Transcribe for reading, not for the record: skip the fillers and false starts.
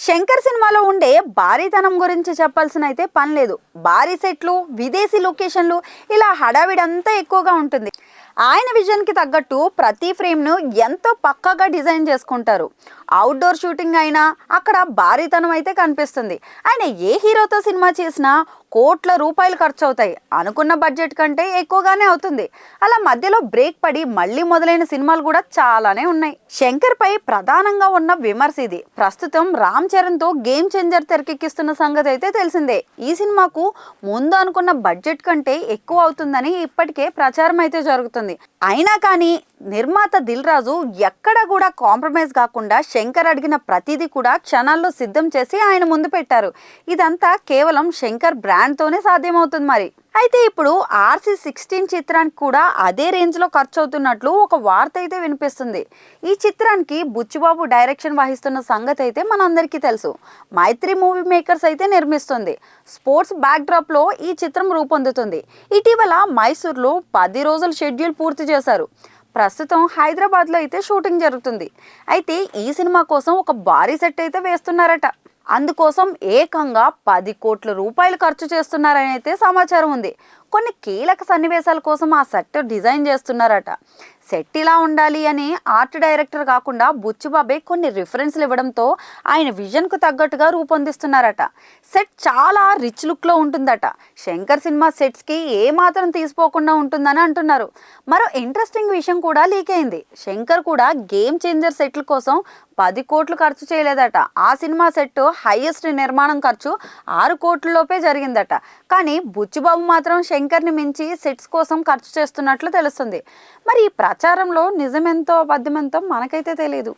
శంకర్ సినిమాలో ఉండే భారీతనం గురించి చెప్పాల్సిన అయితే పని లేదు. భారీ సెట్లు, విదేశీ లొకేషన్లు, ఇలా హడావిడంతా ఎక్కువగా ఉంటుంది. ఆయన విజన్కి తగ్గట్టు ప్రతి ఫ్రేమ్ను ఎంతో పక్కగా డిజైన్ చేసుకుంటారు. అవుట్డోర్ షూటింగ్ అయినా అక్కడ భారీతనం అయితే కనిపిస్తుంది. ఆయన ఏ హీరోతో సినిమా చేసినా కోట్ల రూపాయలు ఖర్చు అవుతాయి. అనుకున్న బడ్జెట్ కంటే ఎక్కువగానే అవుతుంది. అలా మధ్యలో బ్రేక్ పడి మళ్ళీ మొదలైన సినిమాలు కూడా చాలానే ఉన్నాయి. శంకర్ పై ప్రధానంగా ఉన్న విమర్శ ఇది. ప్రస్తుతం రామ్ చరణ్తో గేమ్ చేంజర్ తెరకెక్కిస్తున్న సంగతి అయితే తెలిసిందే. ఈ సినిమాకు ముందు అనుకున్న బడ్జెట్ కంటే ఎక్కువ అవుతుందని ఇప్పటికే ప్రచారం అయితే జరుగుతుంది. అయినా కానీ నిర్మాత దిల్ రాజు ఎక్కడ కూడా కాంప్రమైజ్ కాకుండా శంకర్ అడిగిన ప్రతిదీ కూడా క్షణాల్లో సిద్ధం చేసి ఆయన ముందు పెట్టారు. ఇదంతా కేవలం శంకర్ బ్రాండ్తోనే సాధ్యమవుతుంది. మరి అయితే ఇప్పుడు RC16 చిత్రానికి కూడా అదే రేంజ్లో ఖర్చు అవుతున్నట్లు ఒక వార్త అయితే వినిపిస్తుంది. ఈ చిత్రానికి బుచ్చిబాబు డైరెక్షన్ వహిస్తున్న సంగతి అయితే మనందరికీ తెలుసు. మైత్రి మూవీ మేకర్స్ అయితే నిర్మిస్తుంది. స్పోర్ట్స్ బ్యాక్డ్రాప్లో ఈ చిత్రం రూపొందుతుంది. ఇటీవల మైసూర్లో 10 రోజుల షెడ్యూల్ పూర్తి చేశారు. ప్రస్తుతం హైదరాబాద్లో అయితే షూటింగ్ జరుగుతుంది. అయితే ఈ సినిమా కోసం ఒక భారీ సెట్ అయితే వేస్తున్నారట. అందుకోసం ఏకంగా 10 కోట్ల రూపాయలు ఖర్చు చేస్తున్నారని అయితే సమాచారం ఉంది. కొన్ని కీలక సన్నివేశాల కోసం ఆ సెట్ డిజైన్ చేస్తున్నారట. సెట్ ఇలా ఉండాలి అని ఆర్ట్ డైరెక్టర్ కాకుండా బుచ్చిబాబే కొన్ని రిఫరెన్స్లు ఇవ్వడంతో ఆయన విజన్కు తగ్గట్టుగా రూపొందిస్తున్నారట. సెట్ చాలా రిచ్ లుక్లో ఉంటుందట. శంకర్ సినిమా సెట్స్కి ఏమాత్రం తీసిపోకుండా ఉంటుందని అంటున్నారు. మరో ఇంట్రెస్టింగ్ విషయం కూడా లీక్ అయింది. శంకర్ కూడా గేమ్ చేంజర్ సెట్ల కోసం 10 కోట్లు ఖర్చు చేయలేదట. ఆ సినిమా సెట్ హైయెస్ట్ నిర్మాణం ఖర్చు 6 కోట్లలోపే జరిగిందట. కానీ బుచ్చిబాబు మాత్రం శంకర్ని మించి సెట్స్ కోసం ఖర్చు చేస్తున్నట్లు తెలుస్తుంది. మరి ఈ ప్రచారంలో నిజమెంతో అబద్ధమెంతో మనకైతే తెలియదు.